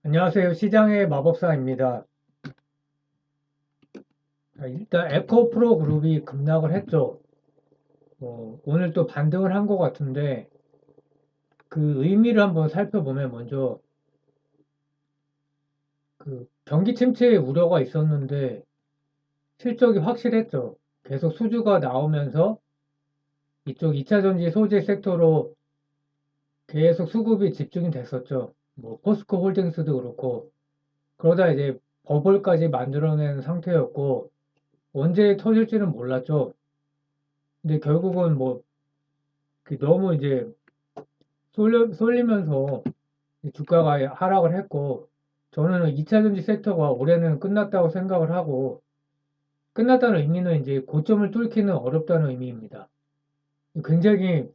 안녕하세요. 시장의 마법사입니다. 일단 에코프로 그룹이 급락을 했죠. 오늘 또 반등을 한 것 같은데 그 의미를 한번 살펴보면 먼저 그 경기 침체의 우려가 있었는데 실적이 확실했죠. 계속 수주가 나오면서 이쪽 2차전지 소재 섹터로 계속 수급이 집중이 됐었죠. 뭐 포스코 홀딩스도 그렇고 그러다 이제 버블까지 만들어낸 상태였고 언제 터질지는 몰랐죠. 근데 결국은 뭐 너무 이제 쏠리면서 주가가 하락을 했고, 저는 2차전지 섹터가 올해는 끝났다고 생각을 하고, 끝났다는 의미는 이제 고점을 뚫기는 어렵다는 의미입니다. 굉장히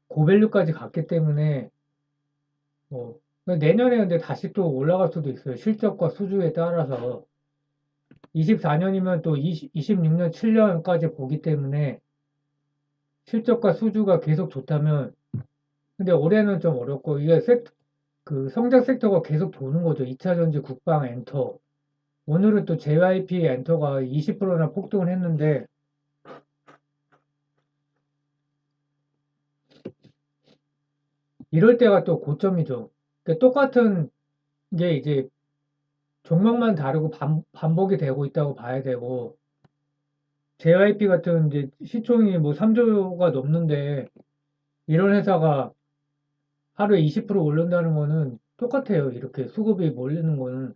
고밸류까지 갔기 때문에, 내년에 근데 다시 또 올라갈 수도 있어요. 실적과 수주에 따라서. 24년이면 또 26년, 7년까지 보기 때문에 실적과 수주가 계속 좋다면, 근데 올해는 좀 어렵고, 이게 그 성장 섹터가 계속 도는 거죠. 2차전지 국방 엔터. 오늘은 또 JYP 엔터가 20%나 폭등을 했는데, 이럴 때가 또 고점이죠. 그러니까 똑같은 게 이제 종목만 다르고 반복이 되고 있다고 봐야 되고, JYP 같은 이제 시총이 뭐 3조가 넘는데, 이런 회사가 하루에 20% 오른다는 거는 똑같아요. 이렇게 수급이 몰리는 거는.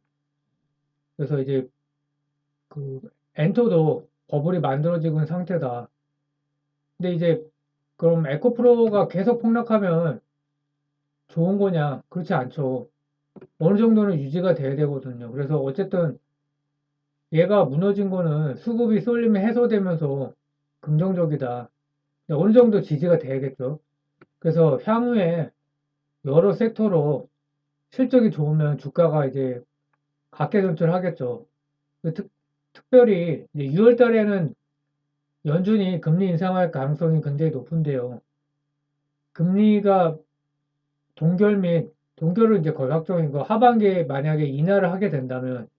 그래서 이제 그 엔터도 버블이 만들어지고 있는 상태다. 근데 이제 그럼 에코프로가 계속 폭락하면 좋은 거냐? 그렇지 않죠. 어느 정도는 유지가 돼야 되거든요. 그래서 어쨌든 얘가 무너진 거는 수급이 쏠림이 해소되면서 긍정적이다. 어느 정도 지지가 돼야겠죠. 그래서 향후에 여러 섹터로 실적이 좋으면 주가가 이제 각계전출하겠죠. 특별히 이제 6월 달에는 연준이 금리 인상할 가능성이 굉장히 높은데요. 금리가 동결은 이제 거의 확정이고 하반기에 만약에 인하를 하게 된다면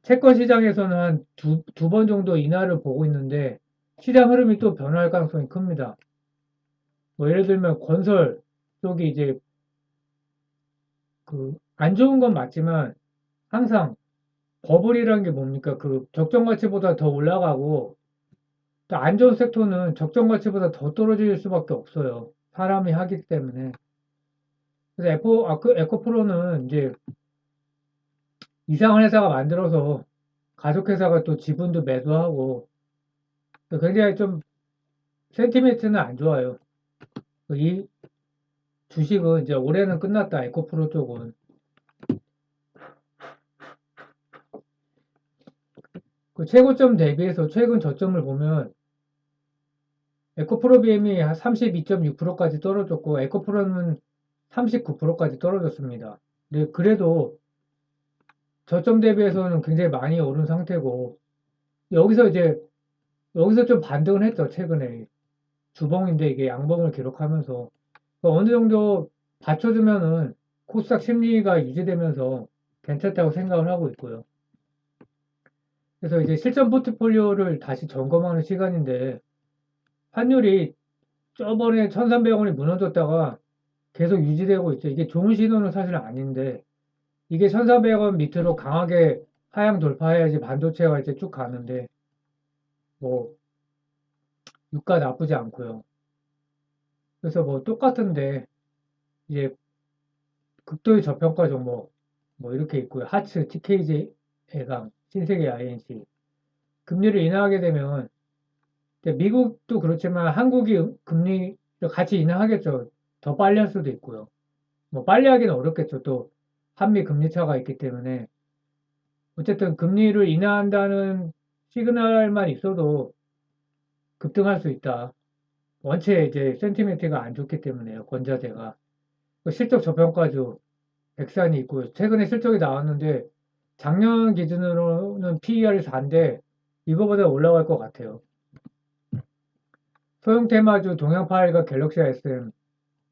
채권 시장에서는 한 두 번 정도 인하를 보고 있는데 시장 흐름이 또 변화할 가능성이 큽니다. 뭐 예를 들면 건설 쪽이 이제 그 안 좋은 건 맞지만 항상 버블이라는 게 뭡니까? 그 적정 가치보다 더 올라가고 또 안 좋은 섹터는 적정 가치보다 더 떨어질 수밖에 없어요. 사람이 하기 때문에. 그래서 에코프로는 이제 이상한 회사가 만들어서 가족회사가 또 지분도 매도하고 굉장히 좀 센티멘트는 안 좋아요. 이 주식은 이제 올해는 끝났다. 에코프로 쪽은. 그 최고점 대비해서 최근 저점을 보면 에코프로 BM이 한 32.6%까지 떨어졌고 에코프로는 39%까지 떨어졌습니다. 근데 그래도 저점 대비해서는 굉장히 많이 오른 상태고 여기서 이제 여기서 좀 반등을 했죠. 최근에 주봉인데 이게 양봉을 기록하면서 어느 정도 받쳐주면은 코스닥 심리가 유지되면서 괜찮다고 생각을 하고 있고요. 그래서 이제 실전 포트폴리오를 다시 점검하는 시간인데 환율이 저번에 1,300원이 무너졌다가 계속 유지되고 있죠. 이게 좋은 신호는 사실 아닌데 이게 1,400원 밑으로 강하게 하향 돌파해야지 반도체가 이제 쭉 가는데 뭐 유가 나쁘지 않고요. 그래서 뭐 똑같은데 이제 극도의 저평가 종목 뭐 이렇게 있고요. 하츠, TKG, 애강, 신세계 INC 금리를 인하하게 되면 미국도 그렇지만 한국이 금리를 같이 인하하겠죠. 더 빨리 할 수도 있고요. 뭐 빨리 하기는 어렵겠죠. 또 한미 금리 차가 있기 때문에 어쨌든 금리를 인하한다는 시그널만 있어도 급등할 수 있다. 원체 이제 센티멘트가 안 좋기 때문에요. 권자재가. 실적 저평가주 백산이 있고 최근에 실적이 나왔는데 작년 기준으로는 PER이 4인데 이거보다 올라갈 것 같아요. 소형 테마주 동양파일과 갤럭시 SM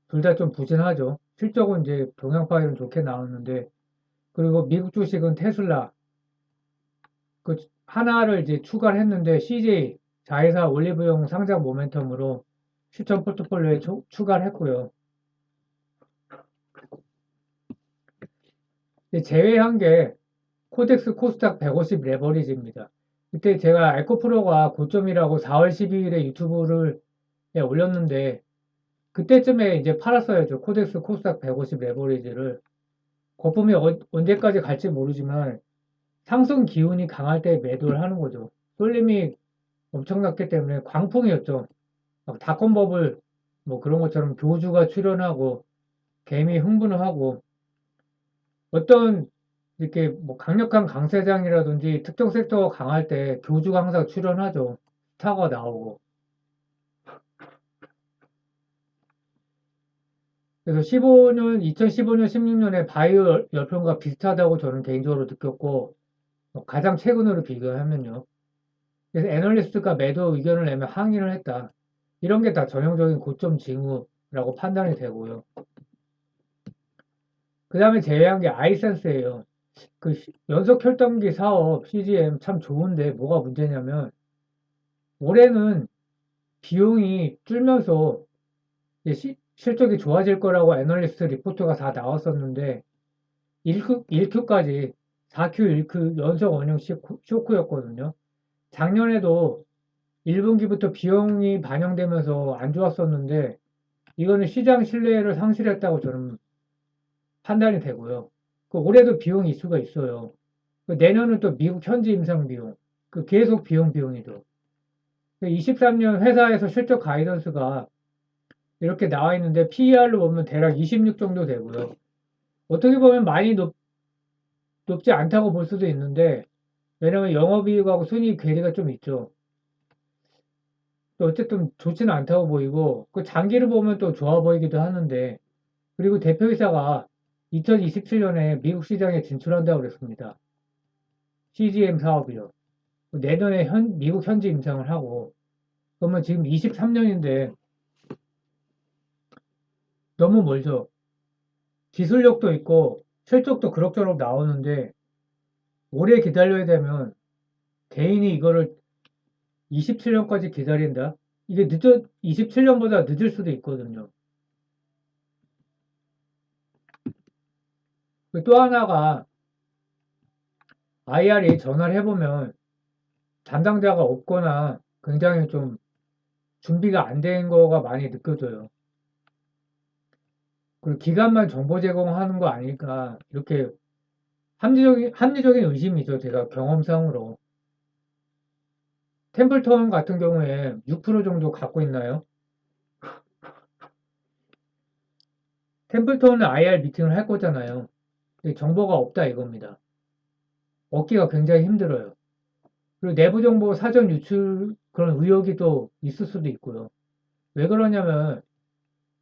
둘 다 좀 부진하죠. 실적은 이제 동양파일은 좋게 나왔는데 그리고 미국 주식은 테슬라 그 하나를 이제 추가를 했는데 CJ 자회사 올리브영 상장 모멘텀으로 추천 포트폴리오에 추가를 했고요. 제외한 게 코덱스 코스닥 150 레버리지입니다. 그때 제가 에코프로가 고점이라고 4월 12일에 유튜브를 올렸는데 그때쯤에 이제 팔았어요. 저 코덱스 코스닥 150 레버리지를. 거품이 언제까지 갈지 모르지만 상승 기운이 강할 때 매도를 하는 거죠. 쏠림이 엄청났기 때문에 광풍이었죠. 막 닷컴 버블 뭐 그런 것처럼 교주가 출현하고 개미 흥분을 하고 어떤 이렇게 뭐 강력한 강세장이라든지 특정 섹터가 강할 때 교주가 항상 출현하죠. 스타가 나오고. 그래서 2015년, 16년에 바이오 열풍과 비슷하다고 저는 개인적으로 느꼈고, 가장 최근으로 비교하면요. 그래서 애널리스트가 매도 의견을 내면 항의를 했다. 이런 게 다 전형적인 고점 징후라고 판단이 되고요. 그 다음에 제외한 게 아이센스예요. 그 연속 혈당기 사업 CGM 참 좋은데 뭐가 문제냐면 올해는 비용이 줄면서 실적이 좋아질 거라고 애널리스트 리포트가 다 나왔었는데 1Q까지 4Q 1Q 연속 원형 쇼크였거든요. 작년에도 1분기부터 비용이 반영되면서 안 좋았었는데 이거는 시장 신뢰를 상실했다고 저는 판단이 되고요. 올해도 비용이 있을 수가 있어요. 내년은 또 미국 현지 임상 비용, 계속 비용이죠. 23년 회사에서 실적 가이던스가 이렇게 나와 있는데 PER로 보면 대략 26 정도 되고요. 어떻게 보면 많이 높지 않다고 볼 수도 있는데 왜냐면 영업이익하고 순이익 괴리가 좀 있죠. 또 어쨌든 좋지는 않다고 보이고 그 장기를 보면 또 좋아 보이기도 하는데 그리고 대표이사가 2027년에 미국 시장에 진출한다고 그랬습니다. CGM 사업이요. 내년에 미국 현지 임상을 하고 그러면 지금 23년인데 너무 멀죠. 기술력도 있고 실적도 그럭저럭 나오는데 오래 기다려야 되면 개인이 이거를 27년까지 기다린다? 이게 27년보다 늦을 수도 있거든요. 또 하나가 IR이 전화를 해보면 담당자가 없거나 굉장히 좀 준비가 안 된 거가 많이 느껴져요. 그리고 기간만 정보 제공하는 거 아닐까 이렇게 합리적인 의심이죠. 제가 경험상으로. 템플턴 같은 경우에 6% 정도 갖고 있나요? 템플턴은 IR 미팅을 할 거잖아요. 정보가 없다 이겁니다. 얻기가 굉장히 힘들어요. 그리고 내부 정보 사전 유출 그런 의혹이 또 있을 수도 있고요. 왜 그러냐면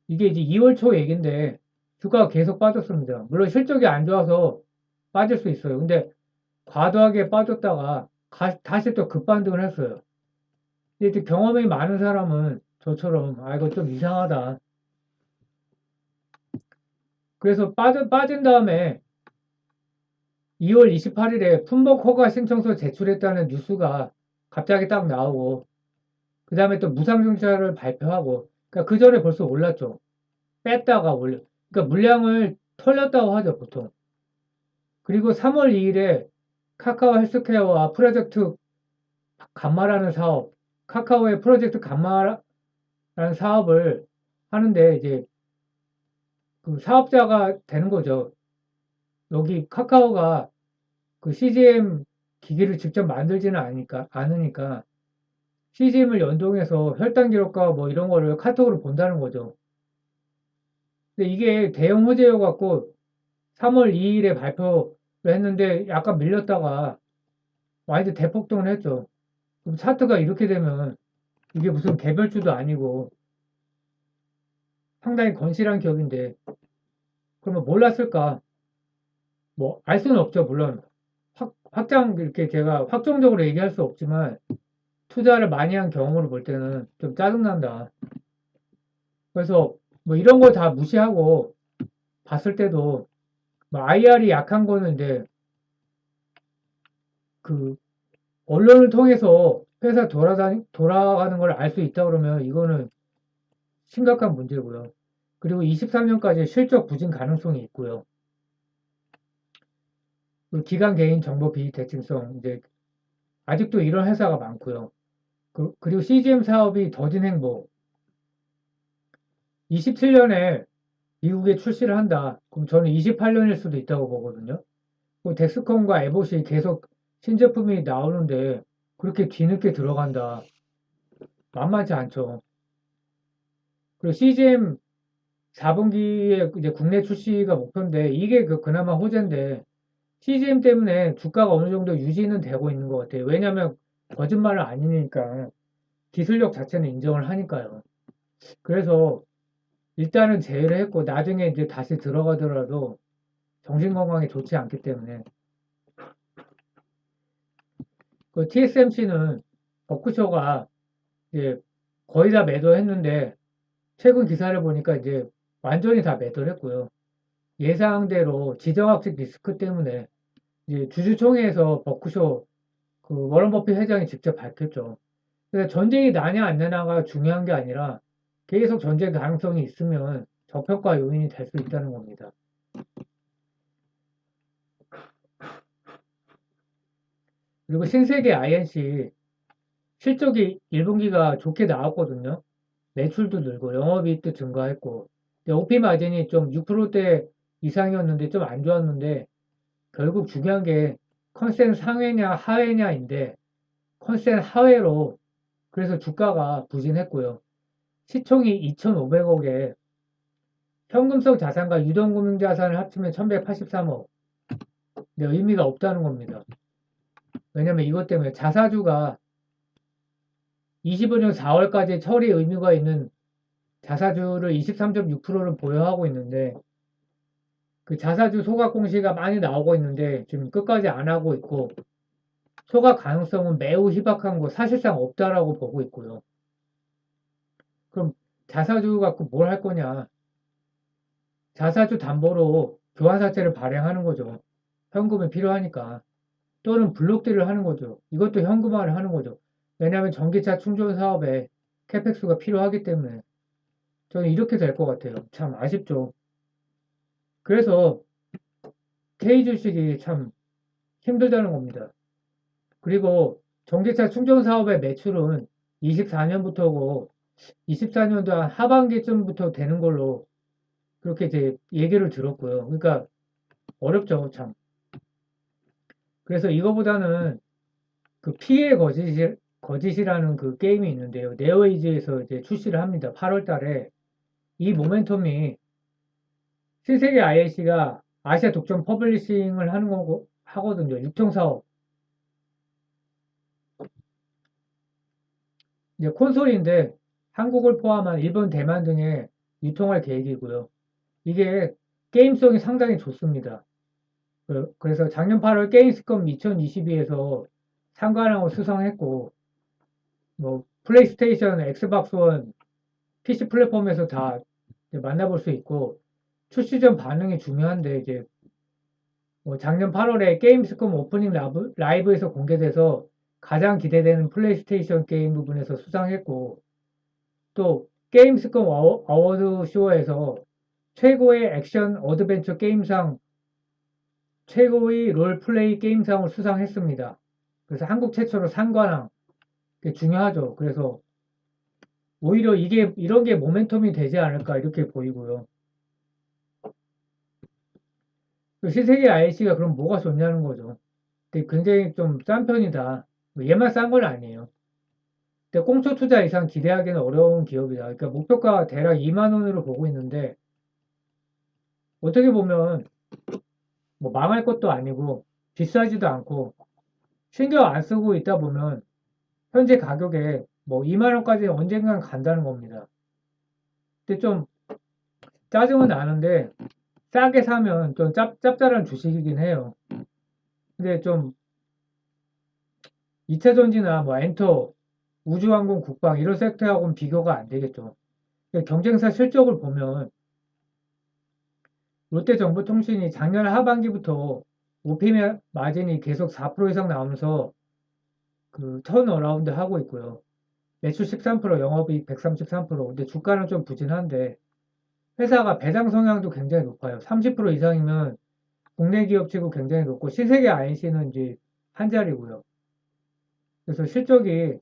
이게 이제 2월 초 얘기인데 주가가 계속 빠졌습니다. 물론 실적이 안 좋아서 빠질 수 있어요. 근데 과도하게 빠졌다가 다시 또 급반등을 했어요. 근데 경험이 많은 사람은 저처럼 아 이거 좀 이상하다. 그래서 빠진 다음에 2월 28일에 품목 허가 신청서 제출했다는 뉴스가 갑자기 딱 나오고 그 다음에 또 무상증자를 발표하고 그러니까 그 전에 벌써 올랐죠. 뺐다가 올려. 그러니까 물량을 털렸다고 하죠 보통. 그리고 3월 2일에 카카오 헬스케어와 프로젝트 감마라는 사업, 카카오의 프로젝트 감마라는 사업을 하는데 이제 그 사업자가 되는 거죠. 여기 카카오가 그 CGM 기기를 직접 만들지는 않으니까 CGM을 연동해서 혈당 기록과 뭐 이런 거를 카톡으로 본다는 거죠. 근데 이게 대형 호재여 갖고 3월 2일에 발표를 했는데 약간 밀렸다가 완전 대폭등을 했죠. 그럼 차트가 이렇게 되면 이게 무슨 개별주도 아니고 상당히 건실한 기업인데 그러면 몰랐을까? 뭐 알 수는 없죠. 물론 확장 이렇게 제가 확정적으로 얘기할 수 없지만 투자를 많이 한 경험으로 볼 때는 좀 짜증난다. 그래서 뭐 이런 거 다 무시하고 봤을 때도 뭐 IR이 약한 거는 이제 그 언론을 통해서 회사 돌아가는 걸 알 수 있다 그러면 이거는 심각한 문제고요. 그리고 23년까지 실적 부진 가능성이 있고요. 그 기관 개인 정보 비대칭성 이제 아직도 이런 회사가 많고요. 그리고 CGM 사업이 더딘 행보 27년에 미국에 출시를 한다. 그럼 저는 28년일 수도 있다고 보거든요. 덱스콘과 에봇이 계속 신제품이 나오는데 그렇게 뒤늦게 들어간다. 만만치 않죠. 그리고 CGM 4분기에 이제 국내 출시가 목표인데 이게 그나마 호재인데 CGM 때문에 주가가 어느 정도 유지는 되고 있는 것 같아요. 왜냐하면 거짓말을 아니니까 기술력 자체는 인정을 하니까요. 그래서 일단은 제외를 했고 나중에 이제 다시 들어가더라도 정신 건강에 좋지 않기 때문에 그 TSMC는 버크셔가 이제 거의 다 매도했는데 최근 기사를 보니까 이제 완전히 다 매도를 했고요. 예상대로 지정학적 리스크 때문에 이제 주주총회에서 버크셔 그 워런 버핏 회장이 직접 밝혔죠. 그래서 전쟁이 나냐 안 나냐가 중요한 게 아니라 계속 전쟁 가능성이 있으면 저평가 요인이 될 수 있다는 겁니다. 그리고 신세계 INC 실적이 1분기가 좋게 나왔거든요. 매출도 늘고 영업이익도 증가했고 OP 마진이 좀 6%대 이상이었는데 좀 안 좋았는데 결국 중요한 게 컨센 상회냐 하회냐인데 컨센 하회로 그래서 주가가 부진했고요. 시총이 2,500억에 현금성 자산과 유동금융자산을 합치면 1,183억. 근데 의미가 없다는 겁니다. 왜냐면 이것 때문에 자사주가 25년 4월까지 처리 의무가 있는 자사주를 23.6%를 보유하고 있는데 그 자사주 소각 공시가 많이 나오고 있는데 지금 끝까지 안 하고 있고 소각 가능성은 매우 희박한 거 사실상 없다라고 보고 있고요. 그럼 자사주 갖고 뭘 할 거냐? 자사주 담보로 교환사채를 발행하는 거죠. 현금이 필요하니까. 또는 블록딜을 하는 거죠. 이것도 현금화를 하는 거죠. 왜냐하면 전기차 충전 사업에 캐펙스가 필요하기 때문에 저는 이렇게 될 것 같아요. 참 아쉽죠. 그래서 K 주식이 참 힘들다는 겁니다. 그리고 전기차 충전 사업의 매출은 24년부터고 24년도 한 하반기쯤부터 되는 걸로 그렇게 이제 얘기를 들었고요. 그러니까 어렵죠, 참. 그래서 이거보다는 그 피해 거짓이라는 그 게임이 있는데요. 네오에이지에서 이제 출시를 합니다. 8월 달에 이 모멘텀이 신세계 IAC가 아시아 독점 퍼블리싱을 하는 거고 하거든요. 유통사업. 이제 콘솔인데 한국을 포함한 일본, 대만 등에 유통할 계획이고요. 이게 게임성이 상당히 좋습니다. 그래서 작년 8월 게임스컴 2022에서 상관왕을 수상했고 뭐 플레이스테이션, 엑스박스 원, PC 플랫폼에서 다 만나볼 수 있고 출시 전 반응이 중요한데 이제 뭐 작년 8월에 게임스컴 오프닝 라이브에서 공개돼서 가장 기대되는 플레이스테이션 게임 부분에서 수상했고 또 게임스컴 어워드 쇼에서 최고의 액션 어드벤처 게임상 최고의 롤플레이 게임상을 수상했습니다. 그래서 한국 최초로 상관왕 중요하죠. 그래서 오히려 이게 이런 게 모멘텀이 되지 않을까 이렇게 보이고요. 신세계 IC가 그럼 뭐가 좋냐는 거죠. 근데 굉장히 좀 싼 편이다. 뭐 얘만 싼 건 아니에요. 근데 꽁초 투자 이상 기대하기는 어려운 기업이다. 그러니까 목표가 대략 2만 원으로 보고 있는데 어떻게 보면 뭐 망할 것도 아니고 비싸지도 않고 신경 안 쓰고 있다 보면 현재 가격에 뭐 2만 원까지 언젠간 간다는 겁니다. 근데 좀 짜증은 나는데 싸게 사면 좀 짭짤한 주식이긴 해요. 근데 좀 2차전지나 뭐 엔터, 우주항공, 국방 이런 섹터하고는 비교가 안 되겠죠. 경쟁사 실적을 보면 롯데정보통신이 작년 하반기부터 OP 마진이 계속 4% 이상 나오면서 그 턴어라운드 하고 있고요. 매출 13%, 영업이익 133%. 근데 주가는 좀 부진한데 회사가 배당 성향도 굉장히 높아요. 30% 이상이면 국내 기업치고 굉장히 높고 신세계 INC는 이제 한 자리고요. 그래서 실적이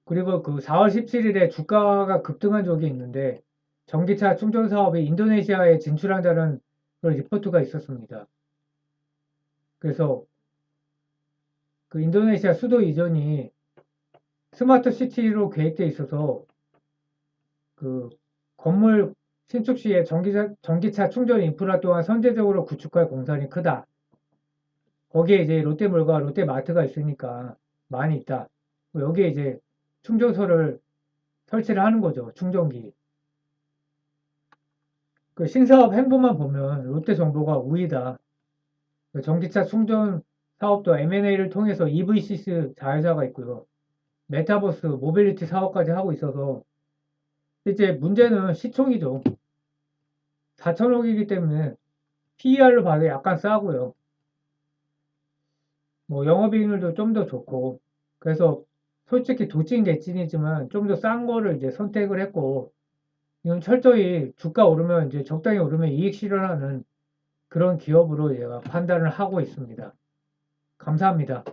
그리고 그 4월 17일에 주가가 급등한 적이 있는데 전기차 충전 사업이 인도네시아에 진출한다는 그런 리포트가 있었습니다. 그래서 그 인도네시아 수도 이전이 스마트 시티로 계획돼 있어서 그 건물 신축 시에 전기차 충전 인프라 또한 선제적으로 구축할 공산이 크다. 거기에 이제 롯데몰과 롯데마트가 있으니까 많이 있다. 여기에 이제 충전소를 설치를 하는 거죠. 충전기. 그 신사업 행보만 보면 롯데정보가 우위다. 그 전기차 충전 사업도 M&A를 통해서 EVCC 자회사가 있고요. 메타버스, 모빌리티 사업까지 하고 있어서 이제 문제는 시총이죠. 4천억이기 때문에 PER로 봐도 약간 싸고요. 뭐 영업이익률도 좀 더 좋고 그래서 솔직히 도찐 개찐이지만 좀 더 싼 거를 이제 선택을 했고 이건 철저히 주가 오르면 이제 적당히 오르면 이익 실현하는 그런 기업으로 제가 판단을 하고 있습니다. 감사합니다.